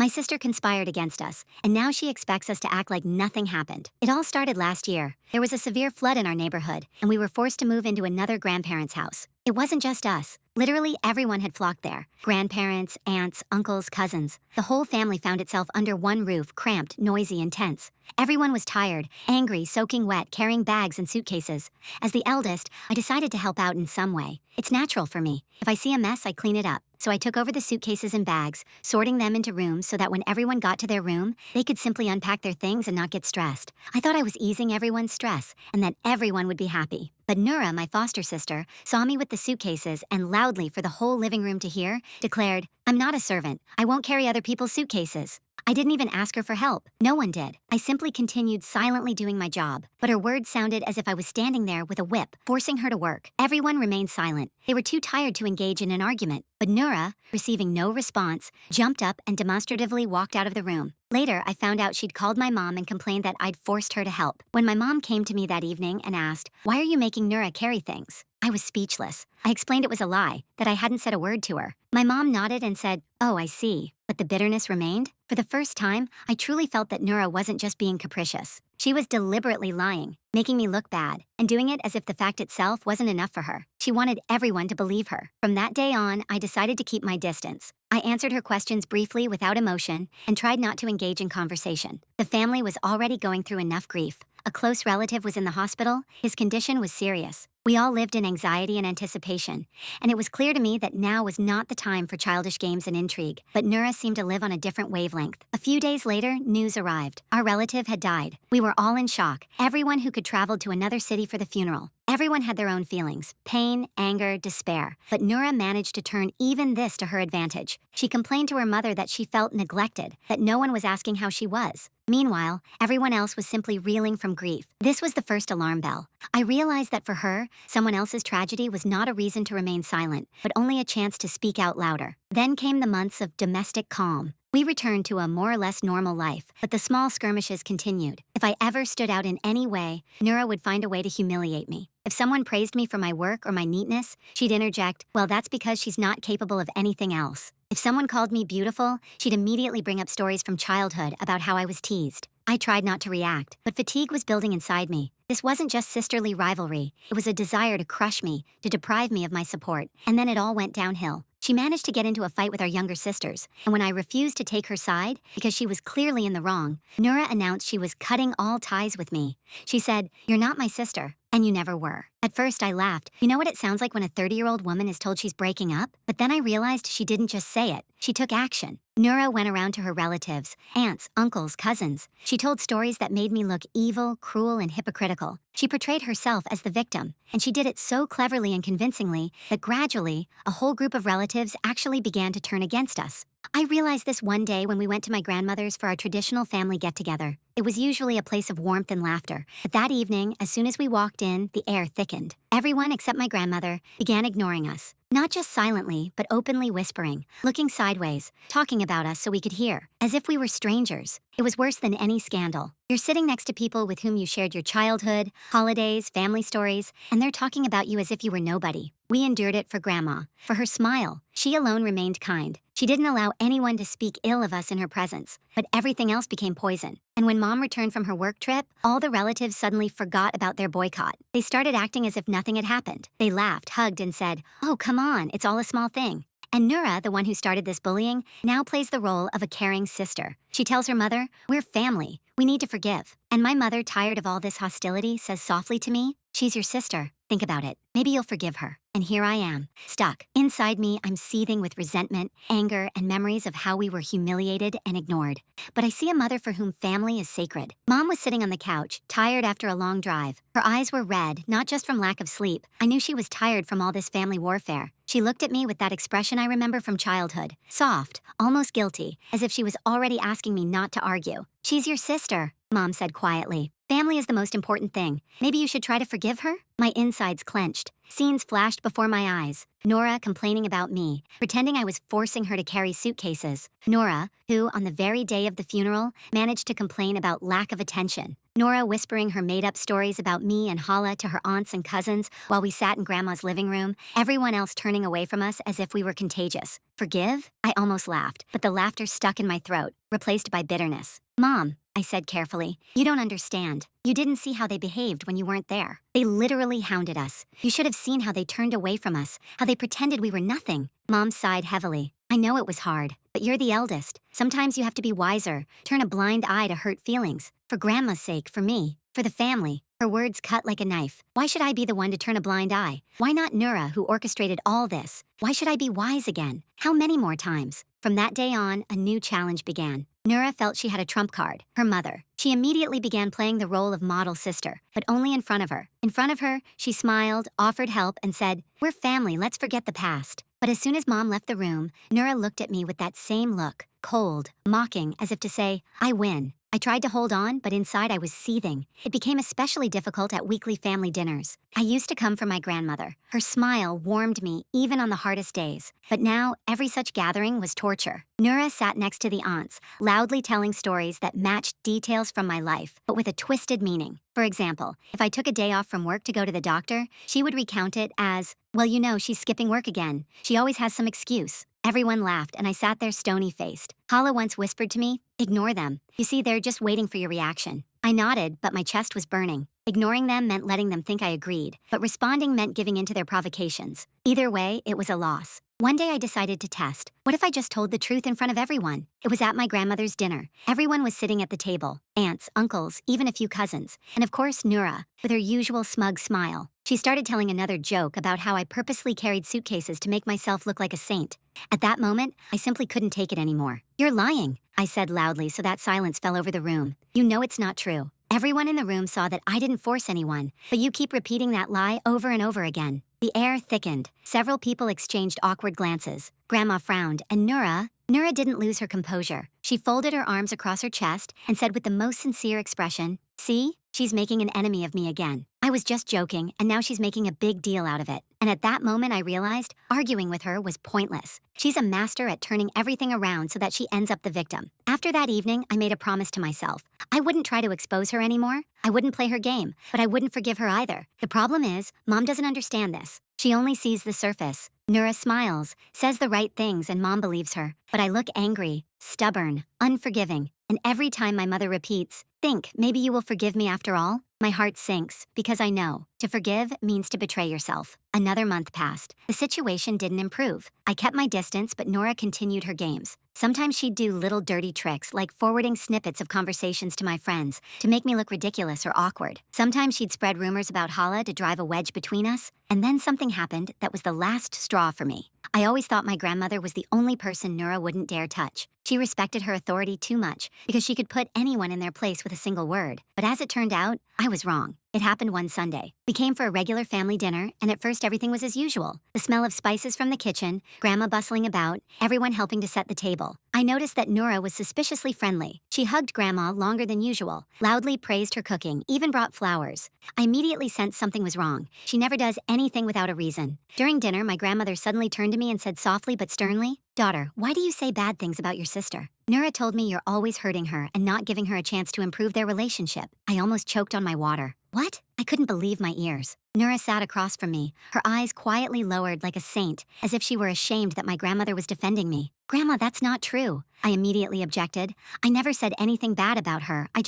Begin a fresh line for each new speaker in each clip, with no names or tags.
My sister conspired against us, and now she expects us to act like nothing happened. It all started last year. There was a severe flood in our neighborhood, and we were forced to move into another grandparent's house. It wasn't just us. Literally everyone had flocked there. Grandparents, aunts, uncles, cousins. The whole family found itself under one roof, cramped, noisy, and tense. Everyone was tired, angry, soaking wet, carrying bags and suitcases. As the eldest, I decided to help out in some way. It's natural for me. If I see a mess, I clean it up. So I took over the suitcases and bags, sorting them into rooms so that when everyone got to their room, they could simply unpack their things and not get stressed. I thought I was easing everyone's stress and that everyone would be happy. But Nura, my foster sister, saw me with the suitcases and loudly, for the whole living room to hear, declared, "I'm not a servant. I won't carry other people's suitcases." I didn't even ask her for help. No one did. I simply continued silently doing my job, but her words sounded as if I was standing there with a whip, forcing her to work. Everyone remained silent. They were too tired to engage in an argument. But Nura, receiving no response, jumped up and demonstratively walked out of the room. Later, I found out she'd called my mom and complained that I'd forced her to help. When my mom came to me that evening and asked, "Why are you making Nura carry things?" I was speechless. I explained it was a lie, that I hadn't said a word to her. My mom nodded and said, "Oh, I see." But the bitterness remained. For the first time, I truly felt that Nura wasn't just being capricious. She was deliberately lying, making me look bad, and doing it as if the fact itself wasn't enough for her. She wanted everyone to believe her. From that day on, I decided to keep my distance. I answered her questions briefly without emotion and tried not to engage in conversation. The family was already going through enough grief. A close relative was in the hospital. His condition was serious. We all lived in anxiety and anticipation, and it was clear to me that now was not the time for childish games and intrigue. But Nura seemed to live on a different wavelength. A few days later, news arrived. Our relative had died. We were all in shock. Everyone who could traveled to another city for the funeral. Everyone had their own feelings, pain, anger, despair. But Nura managed to turn even this to her advantage. She complained to her mother that she felt neglected, that no one was asking how she was. Meanwhile, everyone else was simply reeling from grief. This was the first alarm bell. I realized that for her, someone else's tragedy was not a reason to remain silent, but only a chance to speak out louder. Then came the months of domestic calm. We returned to a more or less normal life, but the small skirmishes continued. If I ever stood out in any way, Nura would find a way to humiliate me. If someone praised me for my work or my neatness, she'd interject, "Well, that's because she's not capable of anything else." If someone called me beautiful, she'd immediately bring up stories from childhood about how I was teased. I tried not to react, but fatigue was building inside me. This wasn't just sisterly rivalry. It was a desire to crush me, to deprive me of my support. And then it all went downhill. She managed to get into a fight with our younger sisters, and when I refused to take her side, because she was clearly in the wrong, Nura announced she was cutting all ties with me. She said, "You're not my sister, and you never were." At first I laughed. You know what it sounds like when a 30-year-old woman is told she's breaking up? But then I realized she didn't just say it, she took action. Nura went around to her relatives, aunts, uncles, cousins. She told stories that made me look evil, cruel, and hypocritical. She portrayed herself as the victim, and she did it so cleverly and convincingly that gradually, a whole group of relatives actually began to turn against us. I realized this one day when we went to my grandmother's for our traditional family get-together. It was usually a place of warmth and laughter, but that evening, as soon as we walked in, the air thickened. Everyone except my grandmother began ignoring us. Not just silently, but openly whispering, looking sideways, talking about us so we could hear, as if we were strangers. It was worse than any scandal. You're sitting next to people with whom you shared your childhood, holidays, family stories, and they're talking about you as if you were nobody. We endured it for Grandma, for her smile. She alone remained kind. She didn't allow anyone to speak ill of us in her presence, but everything else became poison. And when Mom returned from her work trip, all the relatives suddenly forgot about their boycott. They started acting as if nothing had happened. They laughed, hugged, and said, "Oh, come on, it's all a small thing." And Nura, the one who started this bullying, now plays the role of a caring sister. She tells her mother, "We're family. We need to forgive." And my mother, tired of all this hostility, says softly to me, "She's your sister. Think about it. Maybe you'll forgive her." And here I am, stuck. Inside me, I'm seething with resentment, anger, and memories of how we were humiliated and ignored. But I see a mother for whom family is sacred. Mom was sitting on the couch, tired after a long drive. Her eyes were red, not just from lack of sleep. I knew she was tired from all this family warfare. She looked at me with that expression I remember from childhood, soft, almost guilty, as if she was already asking me not to argue. "She's your sister," Mom said quietly. "Family is the most important thing. Maybe you should try to forgive her?" My insides clenched. Scenes flashed before my eyes. Nora complaining about me, pretending I was forcing her to carry suitcases. Nora, who, on the very day of the funeral, managed to complain about lack of attention. Nora whispering her made-up stories about me and Hala to her aunts and cousins while we sat in Grandma's living room, everyone else turning away from us as if we were contagious. Forgive? I almost laughed, but the laughter stuck in my throat, replaced by bitterness. Mom, I said carefully, you don't understand. You didn't see how they behaved when you weren't there. They literally hounded us. You should have seen how they turned away from us, how they pretended we were nothing. Mom sighed heavily. I know it was hard, but you're the eldest. Sometimes you have to be wiser, turn a blind eye to hurt feelings. For Grandma's sake, for me, for the family. Her words cut like a knife. Why should I be the one to turn a blind eye? Why not Nura, who orchestrated all this? Why should I be wise again? How many more times? From that day on, a new challenge began. Nura felt she had a trump card, her mother. She immediately began playing the role of model sister, but only in front of her. In front of her, she smiled, offered help, and said, "We're family, let's forget the past." But as soon as Mom left the room, Nura looked at me with that same look, cold, mocking, as if to say, I win. I tried to hold on, but inside I was seething. It became especially difficult at weekly family dinners. I used to come from my grandmother. Her smile warmed me even on the hardest days. But now, every such gathering was torture. Nura sat next to the aunts, loudly telling stories that matched details from my life, but with a twisted meaning. For example, if I took a day off from work to go to the doctor, she would recount it as, well, you know, she's skipping work again. She always has some excuse. Everyone laughed, and I sat there stony-faced. Hala once whispered to me, ignore them. You see, they're just waiting for your reaction. I nodded, but my chest was burning. Ignoring them meant letting them think I agreed, but responding meant giving in to their provocations. Either way, it was a loss. One day I decided to test. What if I just told the truth in front of everyone? It was at my grandmother's dinner. Everyone was sitting at the table. Aunts, uncles, even a few cousins. And of course, Nura, with her usual smug smile. She started telling another joke about how I purposely carried suitcases to make myself look like a saint. At that moment, I simply couldn't take it anymore. You're lying, I said loudly so that silence fell over the room. You know it's not true. Everyone in the room saw that I didn't force anyone, but you keep repeating that lie over and over again. The air thickened. Several people exchanged awkward glances. Grandma frowned, and Nura didn't lose her composure. She folded her arms across her chest and said with the most sincere expression, see? She's making an enemy of me again. I was just joking, and now she's making a big deal out of it. And at that moment I realized arguing with her was pointless. She's a master at turning everything around so that she ends up the victim. After that evening, I made a promise to myself. I wouldn't try to expose her anymore. I wouldn't play her game, but I wouldn't forgive her either. The problem is, Mom doesn't understand this. She only sees the surface. Nura smiles, says the right things, and Mom believes her. But I look angry, stubborn, unforgiving. And every time my mother repeats, think, maybe you will forgive me after all, my heart sinks, because I know, to forgive means to betray yourself. Another month passed. The situation didn't improve. I kept my distance, but Nora continued her games. Sometimes she'd do little dirty tricks, like forwarding snippets of conversations to my friends, to make me look ridiculous or awkward. Sometimes she'd spread rumors about Hala to drive a wedge between us. And then something happened that was the last straw for me. I always thought my grandmother was the only person Nura wouldn't dare touch. She respected her authority too much, because she could put anyone in their place with a single word. But as it turned out, I was wrong. It happened one Sunday. We came for a regular family dinner, and at first everything was as usual. The smell of spices from the kitchen, Grandma bustling about, everyone helping to set the table. I noticed that Nura was suspiciously friendly. She hugged Grandma longer than usual, loudly praised her cooking, even brought flowers. I immediately sensed something was wrong. She never does anything without a reason. During dinner, my grandmother suddenly turned to me and said softly but sternly, "Daughter, why do you say bad things about your sister?" Nura told me you're always hurting her and not giving her a chance to improve their relationship. I almost choked on my water. What? I couldn't believe my ears. Nura sat across from me, her eyes quietly lowered like a saint, as if she were ashamed that my grandmother was defending me. Grandma, that's not true. I immediately objected. I never said anything bad about her. I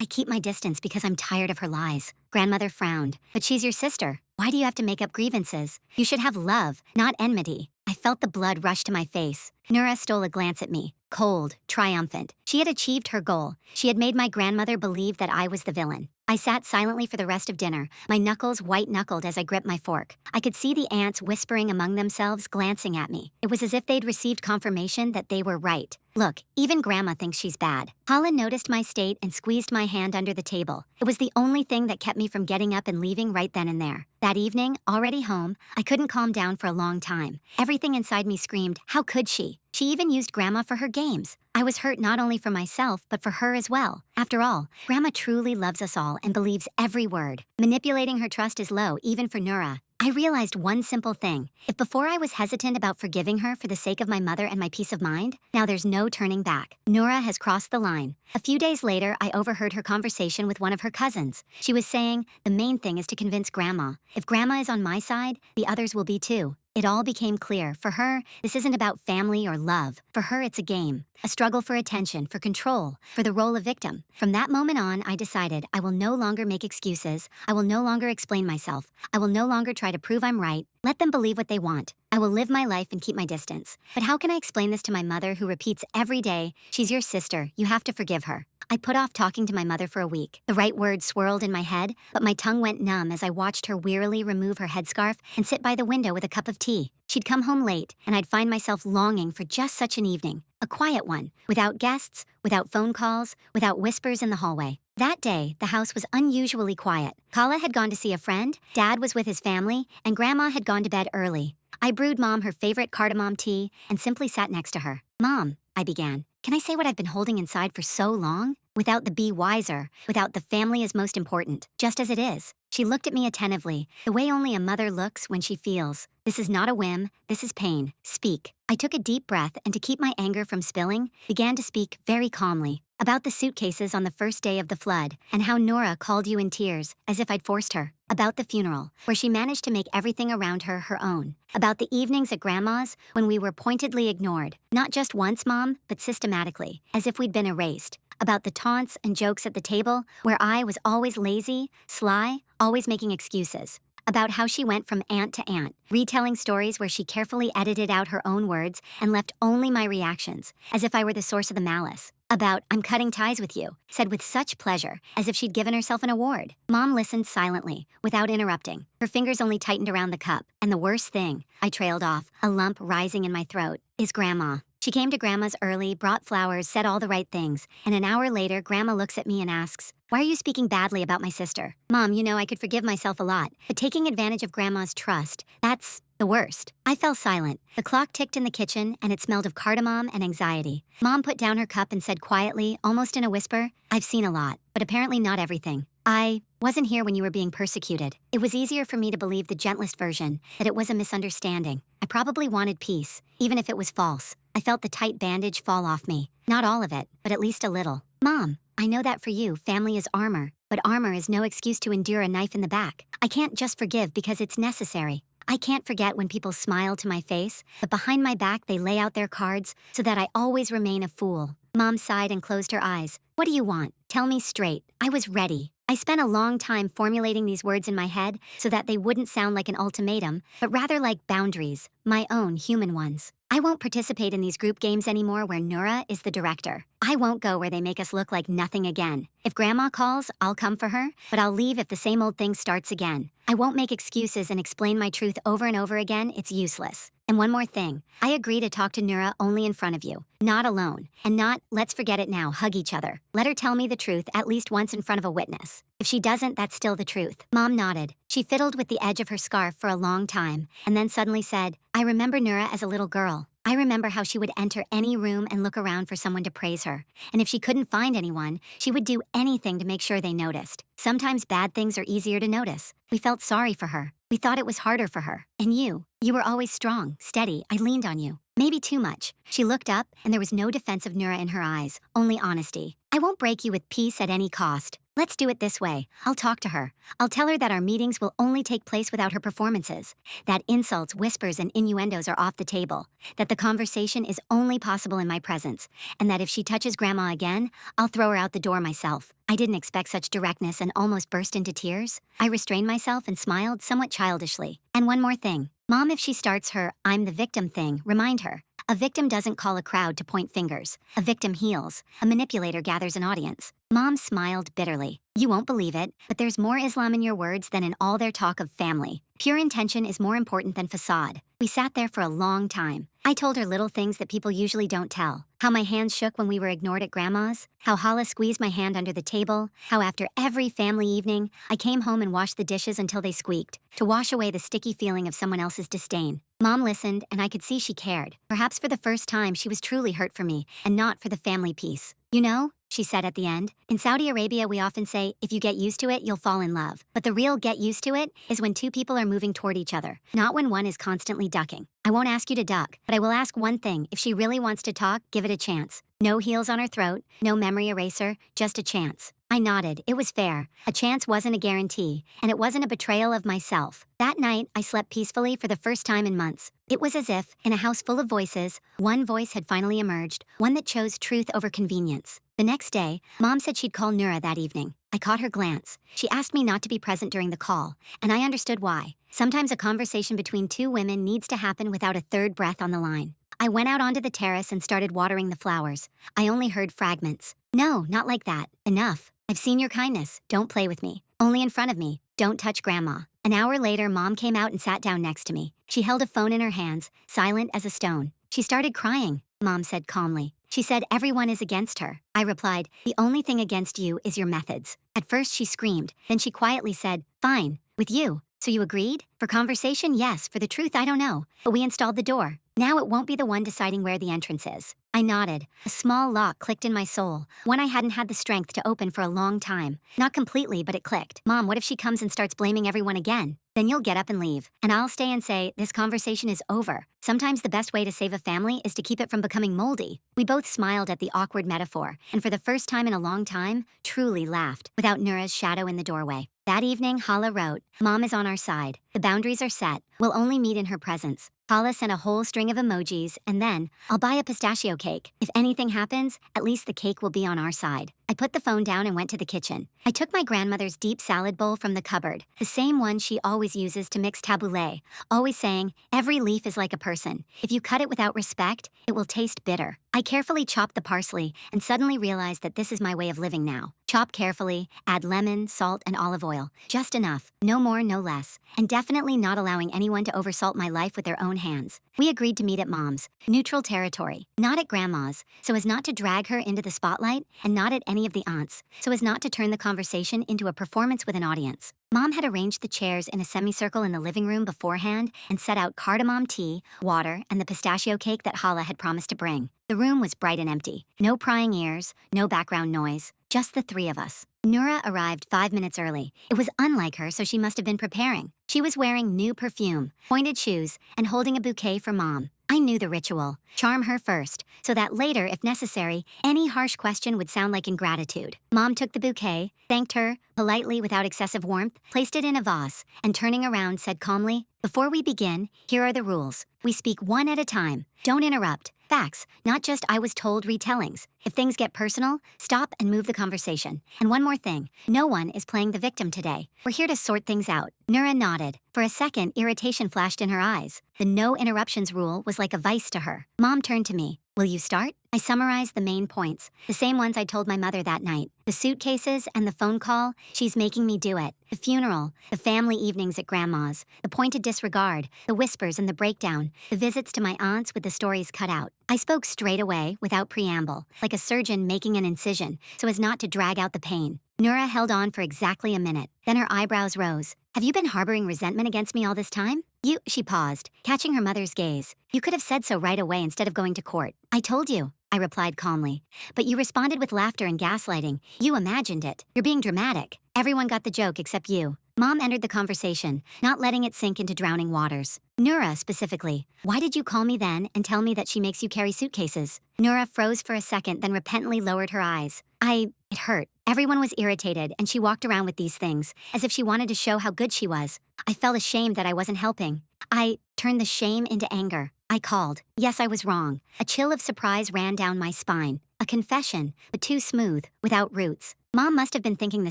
keep my distance because I'm tired of her lies. Grandmother frowned. But she's your sister. Why do you have to make up grievances? You should have love, not enmity. I felt the blood rush to my face. Nura stole a glance at me, cold, triumphant. She had achieved her goal. She had made my grandmother believe that I was the villain. I sat silently for the rest of dinner, my knuckles white-knuckled as I gripped my fork. I could see the aunts whispering among themselves, glancing at me. It was as if they'd received confirmation that they were right. Look, even Grandma thinks she's bad. Hala noticed my state and squeezed my hand under the table. It was the only thing that kept me from getting up and leaving right then and there. That evening, already home, I couldn't calm down for a long time. Everything inside me screamed, how could she? She even used Grandma for her games. I was hurt not only for myself, but for her as well. After all, Grandma truly loves us all and believes every word. Manipulating her trust is low, even for Nura. I realized one simple thing. If before I was hesitant about forgiving her for the sake of my mother and my peace of mind, now there's no turning back. Nura has crossed the line. A few days later, I overheard her conversation with one of her cousins. She was saying, the main thing is to convince Grandma. If Grandma is on my side, the others will be too. It all became clear. For her, this isn't about family or love. For her, it's a game. A struggle for attention, for control, for the role of victim. From that moment on, I decided I will no longer make excuses. I will no longer explain myself. I will no longer try to prove I'm right. Let them believe what they want. I will live my life and keep my distance. But how can I explain this to my mother who repeats every day, she's your sister, you have to forgive her? I put off talking to my mother for a week. The right words swirled in my head, but my tongue went numb as I watched her wearily remove her headscarf and sit by the window with a cup of tea. She'd come home late, and I'd find myself longing for just such an evening. A quiet one, without guests, without phone calls, without whispers in the hallway. That day, the house was unusually quiet. Kala had gone to see a friend, Dad was with his family, and Grandma had gone to bed early. I brewed Mom her favorite cardamom tea and simply sat next to her. Mom, I began, can I say what I've been holding inside for so long? Without the be wiser, without the family is most important, just as it is. She looked at me attentively, the way only a mother looks when she feels. This is not a whim, this is pain. Speak. I took a deep breath and to keep my anger from spilling, began to speak very calmly. About the suitcases on the first day of the flood, and how Nora called you in tears, as if I'd forced her. About the funeral, where she managed to make everything around her her own. About the evenings at Grandma's, when we were pointedly ignored. Not just once, Mom, but systematically, as if we'd been erased. About the taunts and jokes at the table, where I was always lazy, sly, always making excuses. About how she went from aunt to aunt, retelling stories where she carefully edited out her own words and left only my reactions, as if I were the source of the malice. About, I'm cutting ties with you, said with such pleasure, as if she'd given herself an award. Mom listened silently, without interrupting. Her fingers only tightened around the cup. And the worst thing, I trailed off, a lump rising in my throat, is Grandma. She came to Grandma's early, brought flowers, said all the right things, and an hour later, Grandma looks at me and asks, why are you speaking badly about my sister? Mom, you know I could forgive myself a lot, but taking advantage of Grandma's trust, that's the worst. I fell silent. The clock ticked in the kitchen, and it smelled of cardamom and anxiety. Mom put down her cup and said quietly, almost in a whisper, I've seen a lot, but apparently not everything. I wasn't here when you were being persecuted. It was easier for me to believe the gentlest version, that it was a misunderstanding. I probably wanted peace, even if it was false. I felt the tight bandage fall off me. Not all of it, but at least a little. Mom, I know that for you, family is armor, but armor is no excuse to endure a knife in the back. I can't just forgive because it's necessary. I can't forget when people smile to my face, but behind my back they lay out their cards so that I always remain a fool. Mom sighed and closed her eyes. What do you want? Tell me straight. I was ready. I spent a long time formulating these words in my head so that they wouldn't sound like an ultimatum, but rather like boundaries, my own human ones. I won't participate in these group games anymore where Nura is the director. I won't go where they make us look like nothing again. If Grandma calls, I'll come for her, but I'll leave if the same old thing starts again. I won't make excuses and explain my truth over and over again, it's useless. And one more thing, I agree to talk to Nura only in front of you, not alone, and not, let's forget it now, hug each other. Let her tell me the truth at least once in front of a witness. If she doesn't, that's still the truth. Mom nodded. She fiddled with the edge of her scarf for a long time, and then suddenly said, I remember Nura as a little girl. I remember how she would enter any room and look around for someone to praise her. And if she couldn't find anyone, she would do anything to make sure they noticed. Sometimes bad things are easier to notice. We felt sorry for her. We thought it was harder for her. And you were always strong, steady. I leaned on you. Maybe too much. She looked up, and there was no defense of Nura in her eyes, only honesty. I won't break you with peace at any cost. Let's do it this way. I'll talk to her. I'll tell her that our meetings will only take place without her performances, that insults, whispers, and innuendos are off the table, that the conversation is only possible in my presence, and that if she touches Grandma again, I'll throw her out the door myself. I didn't expect such directness and almost burst into tears. I restrained myself and smiled somewhat childishly. And one more thing. Mom, if she starts her I'm the victim thing, remind her. A victim doesn't call a crowd to point fingers. A victim heals. A manipulator gathers an audience. Mom smiled bitterly. You won't believe it, but there's more Islam in your words than in all their talk of family. Pure intention is more important than facade. We sat there for a long time. I told her little things that people usually don't tell. How my hands shook when we were ignored at Grandma's. How Hala squeezed my hand under the table. How after every family evening, I came home and washed the dishes until they squeaked, to wash away the sticky feeling of someone else's disdain. Mom listened, and I could see she cared. Perhaps for the first time, she was truly hurt for me, and not for the family peace. You know, she said at the end, in Saudi Arabia, we often say, if you get used to it, you'll fall in love. But the real get used to it is when two people are moving toward each other, not when one is constantly ducking. I won't ask you to duck, but I will ask one thing. If she really wants to talk, give it a chance. No heels on her throat, no memory eraser, just a chance. I nodded. It was fair. A chance wasn't a guarantee, and it wasn't a betrayal of myself. That night, I slept peacefully for the first time in months. It was as if, in a house full of voices, one voice had finally emerged, one that chose truth over convenience. The next day, Mom said she'd call Nura that evening. I caught her glance. She asked me not to be present during the call, and I understood why. Sometimes a conversation between two women needs to happen without a third breath on the line. I went out onto the terrace and started watering the flowers. I only heard fragments. No, not like that. Enough. I've seen your kindness. Don't play with me. Only in front of me. Don't touch Grandma. An hour later, Mom came out and sat down next to me. She held a phone in her hands, silent as a stone. She started crying, Mom said calmly. She said everyone is against her. I replied, the only thing against you is your methods. At first she screamed, then she quietly said, fine, with you. So you agreed? For conversation, yes. For the truth, I don't know. But we installed the door. Now it won't be the one deciding where the entrance is. I nodded. A small lock clicked in my soul, one I hadn't had the strength to open for a long time. Not completely, but it clicked. Mom, what if she comes and starts blaming everyone again? Then you'll get up and leave, and I'll stay and say, this conversation is over. Sometimes the best way to save a family is to keep it from becoming moldy. We both smiled at the awkward metaphor, and for the first time in a long time, truly laughed, without Nura's shadow in the doorway. That evening, Hala wrote, Mom is on our side. The boundaries are set. We'll only meet in her presence. Hala sent a whole string of emojis, and then, I'll buy a pistachio cake. If anything happens, at least the cake will be on our side. I put the phone down and went to the kitchen. I took my grandmother's deep salad bowl from the cupboard, the same one she always uses to mix tabbouleh, always saying, every leaf is like a person. If you cut it without respect, it will taste bitter. I carefully chopped the parsley and suddenly realized that this is my way of living now. Chop carefully, add lemon, salt, and olive oil. Just enough. No more, no less. And definitely not allowing anyone to oversalt my life with their own hands. We agreed to meet at Mom's, neutral territory, not at Grandma's, so as not to drag her into the spotlight, and not at any of the aunts, so as not to turn the conversation into a performance with an audience. Mom had arranged the chairs in a semicircle in the living room beforehand and set out cardamom tea, water, and the pistachio cake that Hala had promised to bring. The room was bright and empty. No prying ears, no background noise, just the three of us. Nura arrived 5 minutes early. It was unlike her, so she must have been preparing. She was wearing new perfume, pointed shoes, and holding a bouquet for Mom. I knew the ritual. Charm her first, so that later, if necessary, any harsh question would sound like ingratitude. Mom took the bouquet, thanked her, politely without excessive warmth, placed it in a vase, and turning around said calmly, before we begin, here are the rules. We speak one at a time. Don't interrupt. Facts, not just I was told retellings. If things get personal, stop and move the conversation. And one more thing, no one is playing the victim today. We're here to sort things out. Nura nodded. For a second, irritation flashed in her eyes. The no interruptions rule was like a vice to her. Mom turned to me. Will you start? I summarized the main points, the same ones I told my mother that night. The suitcases and the phone call, she's making me do it. The funeral, the family evenings at Grandma's, the pointed disregard, the whispers and the breakdown, the visits to my aunts with the stories cut out. I spoke straight away, without preamble, like a surgeon making an incision, so as not to drag out the pain. Nura held on for exactly a minute. Then her eyebrows rose. Have you been harboring resentment against me all this time? She paused, catching her mother's gaze. You could have said so right away instead of going to court. I told you, I replied calmly. But you responded with laughter and gaslighting. You imagined it. You're being dramatic. Everyone got the joke except you. Mom entered the conversation, not letting it sink into drowning waters. Nura, specifically, why did you call me then and tell me that she makes you carry suitcases? Nura froze for a second, then repentantly lowered her eyes. It hurt. Everyone was irritated, and she walked around with these things, as if she wanted to show how good she was. I felt ashamed that I wasn't helping. I turned the shame into anger. I called. Yes, I was wrong. A chill of surprise ran down my spine. A confession, but too smooth, without roots. Mom must have been thinking the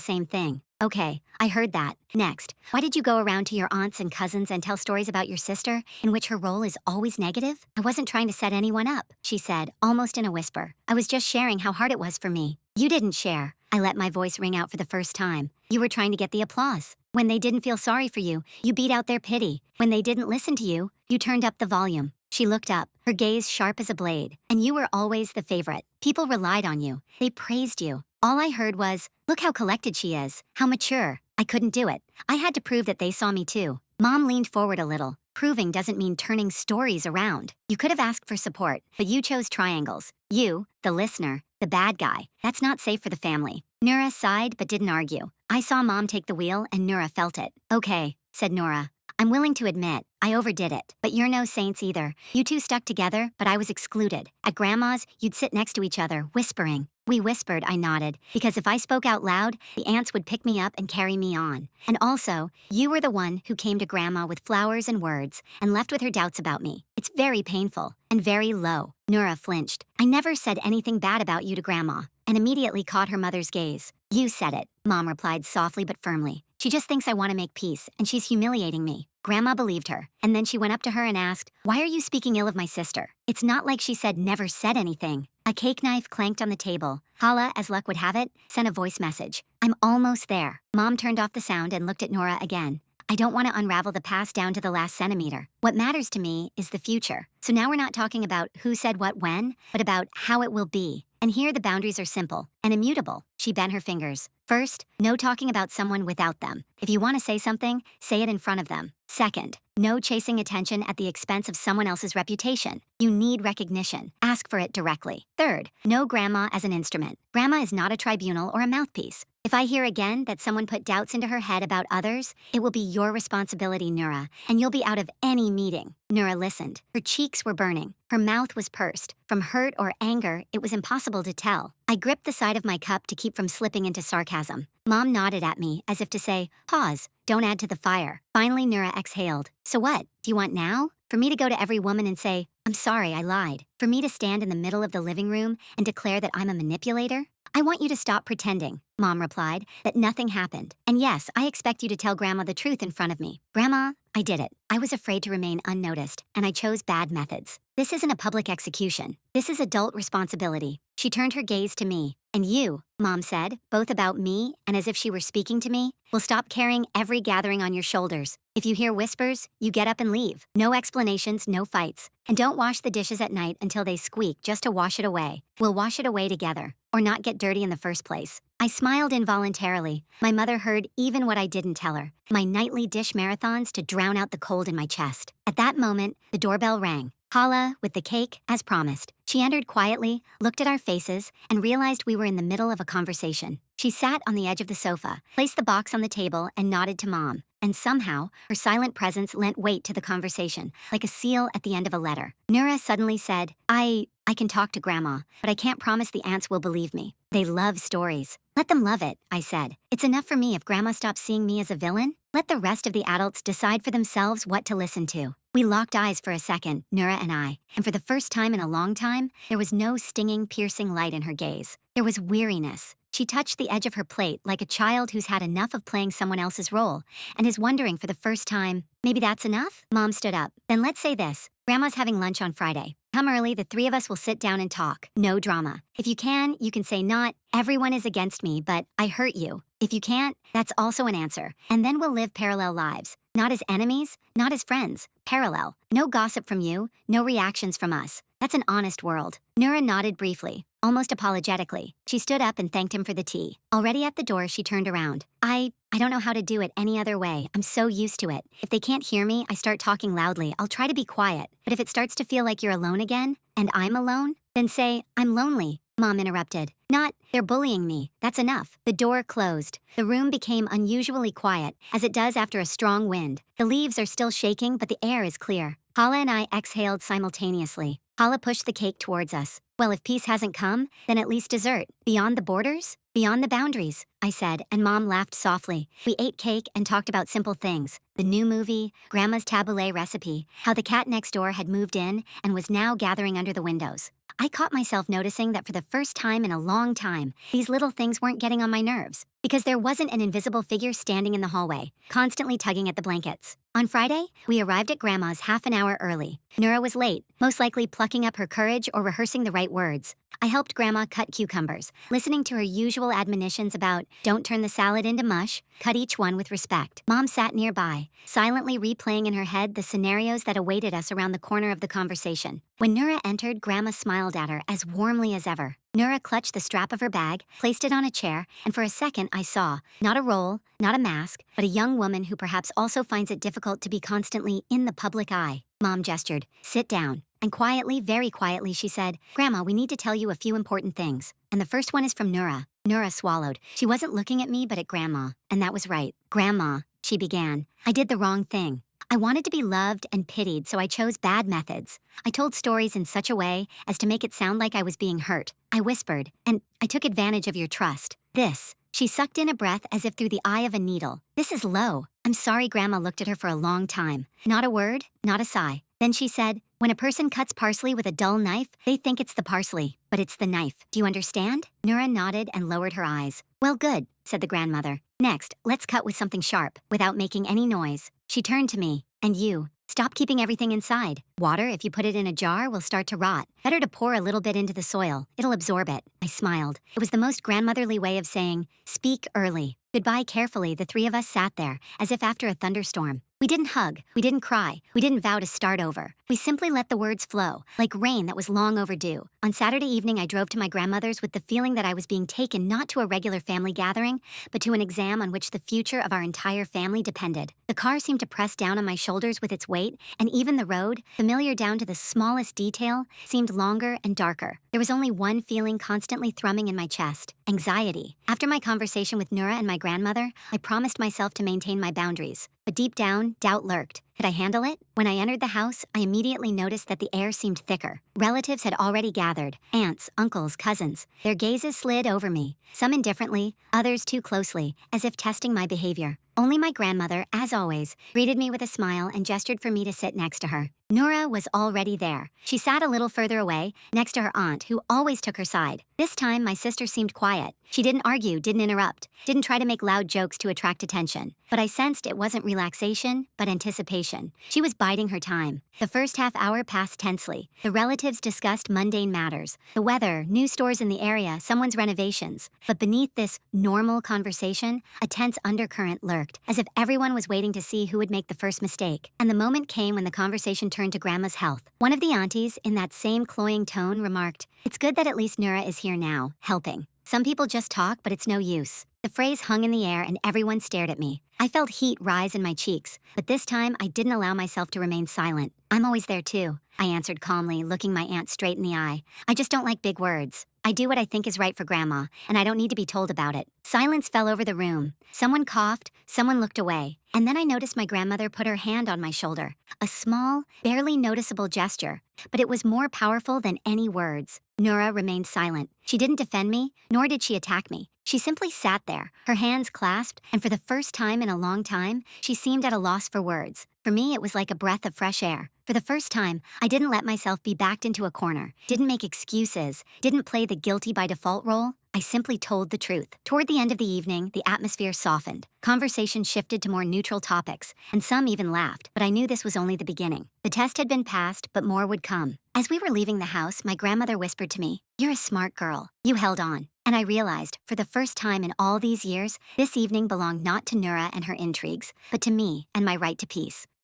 same thing. Okay, I heard that. Next, why did you go around to your aunts and cousins and tell stories about your sister, in which her role is always negative? I wasn't trying to set anyone up, she said, almost in a whisper. I was just sharing how hard it was for me. You didn't share. I let my voice ring out for the first time. You were trying to get the applause. When they didn't feel sorry for you, you beat out their pity. When they didn't listen to you, you turned up the volume. She looked up, her gaze sharp as a blade. And you were always the favorite. People relied on you. They praised you. All I heard was, look how collected she is, how mature. I couldn't do it. I had to prove that they saw me too. Mom leaned forward a little. Disapproving doesn't mean turning stories around. You could have asked for support, but you chose triangles. You, the listener, the bad guy. That's not safe for the family. Nura sighed but didn't argue. I saw Mom take the wheel and Nura felt it. Okay, said Nora. I'm willing to admit, I overdid it. But you're no saints either. You two stuck together, but I was excluded. At Grandma's, you'd sit next to each other, whispering. We whispered, I nodded, because if I spoke out loud, the ants would pick me up and carry me on. And also, you were the one who came to Grandma with flowers and words, and left with her doubts about me. It's very painful, and very low. Nora flinched. I never said anything bad about you to Grandma, and immediately caught her mother's gaze. You said it, Mom replied softly but firmly. She just thinks I want to make peace, and she's humiliating me. Grandma believed her, and then she went up to her and asked, why are you speaking ill of my sister? It's not like she never said anything. A cake knife clanked on the table. Hala, as luck would have it, sent a voice message. I'm almost there. Mom turned off the sound and looked at Nora again. I don't want to unravel the past down to the last centimeter. What matters to me is the future. So now we're not talking about who said what when, but about how it will be. And here the boundaries are simple and immutable. She bent her fingers. First, no talking about someone without them. If you want to say something, say it in front of them. Second, no chasing attention at the expense of someone else's reputation. You need recognition. Ask for it directly. Third, no Grandma as an instrument. Grandma is not a tribunal or a mouthpiece. If I hear again that someone put doubts into her head about others, it will be your responsibility, Nura, and you'll be out of any meeting. Nura listened. Her cheeks were burning. Her mouth was pursed. From hurt or anger, it was impossible to tell. I gripped the side of my cup to keep from slipping into sarcasm. Mom nodded at me as if to say, pause, don't add to the fire. Finally, Nura exhaled. So what? Do you want now? For me to go to every woman and say, I'm sorry, I lied. For me to stand in the middle of the living room and declare that I'm a manipulator? I want you to stop pretending, Mom replied, that nothing happened. And yes, I expect you to tell Grandma the truth in front of me. Grandma, I did it. I was afraid to remain unnoticed, and I chose bad methods. This isn't a public execution. This is adult responsibility. She turned her gaze to me. And you, Mom said, both about me and as if she were speaking to me, will stop carrying every gathering on your shoulders. If you hear whispers, you get up and leave. No explanations, no fights. And don't wash the dishes at night until they squeak just to wash it away. We'll wash it away together, or not get dirty in the first place. I smiled involuntarily. My mother heard even what I didn't tell her. My nightly dish marathons to drown out the cold in my chest. At that moment, the doorbell rang. Hala, with the cake, as promised. She entered quietly, looked at our faces, and realized we were in the middle of a conversation. She sat on the edge of the sofa, placed the box on the table, and nodded to Mom. And somehow, her silent presence lent weight to the conversation, like a seal at the end of a letter. Nura suddenly said, I can talk to Grandma, but I can't promise the aunts will believe me. They love stories. Let them love it, I said. It's enough for me if Grandma stops seeing me as a villain. Let the rest of the adults decide for themselves what to listen to. We locked eyes for a second, Nura and I, and for the first time in a long time, there was no stinging, piercing light in her gaze. There was weariness. She touched the edge of her plate like a child who's had enough of playing someone else's role and is wondering for the first time, maybe that's enough? Mom stood up. Then let's say this. Grandma's having lunch on Friday. Come early, the three of us will sit down and talk. No drama. If you can say not, everyone is against me, but I hurt you. If you can't, that's also an answer. And then we'll live parallel lives. Not as enemies, not as friends. Parallel. No gossip from you, no reactions from us. That's an honest world. Nura nodded briefly, almost apologetically. She stood up and thanked him for the tea. Already at the door, she turned around. I don't know how to do it any other way. I'm so used to it. If they can't hear me, I start talking loudly. I'll try to be quiet. But if it starts to feel like you're alone again, and I'm alone, then say, I'm lonely. Mom interrupted. Not, they're bullying me. That's enough. The door closed. The room became unusually quiet, as it does after a strong wind. The leaves are still shaking, but the air is clear. Hala and I exhaled simultaneously. Hala pushed the cake towards us. Well, if peace hasn't come, then at least dessert. Beyond the borders? Beyond the boundaries, I said, and Mom laughed softly. We ate cake and talked about simple things. The new movie, Grandma's tabbouleh recipe, how the cat next door had moved in and was now gathering under the windows. I caught myself noticing that for the first time in a long time, these little things weren't getting on my nerves, because there wasn't an invisible figure standing in the hallway, constantly tugging at the blankets. On Friday, we arrived at Grandma's half an hour early. Nura was late, most likely plucking up her courage or rehearsing the right words. I helped Grandma cut cucumbers, listening to her usual admonitions about don't turn the salad into mush, cut each one with respect. Mom sat nearby, silently replaying in her head the scenarios that awaited us around the corner of the conversation. When Nura entered, Grandma smiled at her as warmly as ever. Nura clutched the strap of her bag, placed it on a chair, and for a second I saw, not a role, not a mask, but a young woman who perhaps also finds it difficult to be constantly in the public eye. Mom gestured, sit down. And quietly, very quietly, she said, Grandma, we need to tell you a few important things. And the first one is from Nura. Nura swallowed. She wasn't looking at me, but at Grandma. And that was right. Grandma, she began, I did the wrong thing. I wanted to be loved and pitied, so I chose bad methods. I told stories in such a way as to make it sound like I was being hurt. I whispered, and I took advantage of your trust. This. She sucked in a breath as if through the eye of a needle. This is low. I'm sorry. Grandma looked at her for a long time. Not a word, not a sigh. Then she said, when a person cuts parsley with a dull knife, they think it's the parsley, but it's the knife. Do you understand? Nura nodded and lowered her eyes. Well, good, said the grandmother. Next, let's cut with something sharp, without making any noise. She turned to me. And you, stop keeping everything inside. Water, if you put it in a jar, will start to rot. Better to pour a little bit into the soil. It'll absorb it. I smiled. It was the most grandmotherly way of saying, speak early. Goodbye carefully, the three of us sat there, as if after a thunderstorm. We didn't hug, we didn't cry, we didn't vow to start over. We simply let the words flow, like rain that was long overdue. On Saturday evening, I drove to my grandmother's with the feeling that I was being taken not to a regular family gathering, but to an exam on which the future of our entire family depended. The car seemed to press down on my shoulders with its weight, and even the road, familiar down to the smallest detail, seemed longer and darker. There was only one feeling constantly thrumming in my chest, anxiety. After my conversation with Nura and my grandmother, I promised myself to maintain my boundaries. But deep down, doubt lurked. Could I handle it? When I entered the house, I immediately noticed that the air seemed thicker. Relatives had already gathered. Aunts, uncles, cousins. Their gazes slid over me, some indifferently, others too closely, as if testing my behavior. Only my grandmother, as always, greeted me with a smile and gestured for me to sit next to her. Nura was already there. She sat a little further away, next to her aunt, who always took her side. This time, my sister seemed quiet. She didn't argue, didn't interrupt, didn't try to make loud jokes to attract attention. But I sensed it wasn't relaxation, but anticipation. She was biding her time. The first half hour passed tensely. The relatives discussed mundane matters. The weather, new stores in the area, someone's renovations. But beneath this normal conversation, a tense undercurrent lurked, as if everyone was waiting to see who would make the first mistake. And the moment came when the conversation turned to Grandma's health. One of the aunties, in that same cloying tone, remarked, it's good that at least Nura is here now, helping. Some people just talk, but it's no use. The phrase hung in the air and everyone stared at me. I felt heat rise in my cheeks, but this time I didn't allow myself to remain silent. I'm always there too, I answered calmly, looking my aunt straight in the eye. I just don't like big words. I do what I think is right for Grandma, and I don't need to be told about it. Silence fell over the room. Someone coughed, someone looked away, and then I noticed my grandmother put her hand on my shoulder. A small, barely noticeable gesture, but it was more powerful than any words. Nura remained silent. She didn't defend me, nor did she attack me. She simply sat there, her hands clasped, and for the first time in a long time, she seemed at a loss for words. For me, it was like a breath of fresh air. For the first time, I didn't let myself be backed into a corner, didn't make excuses, didn't play the guilty by default role. I simply told the truth. Toward the end of the evening, the atmosphere softened. Conversation shifted to more neutral topics, and some even laughed, but I knew this was only the beginning. The test had been passed, but more would come. As we were leaving the house, my grandmother whispered to me, "You're a smart girl. You held on." And I realized, for the first time in all these years, this evening belonged not to Nura and her intrigues, but to me and my right to peace.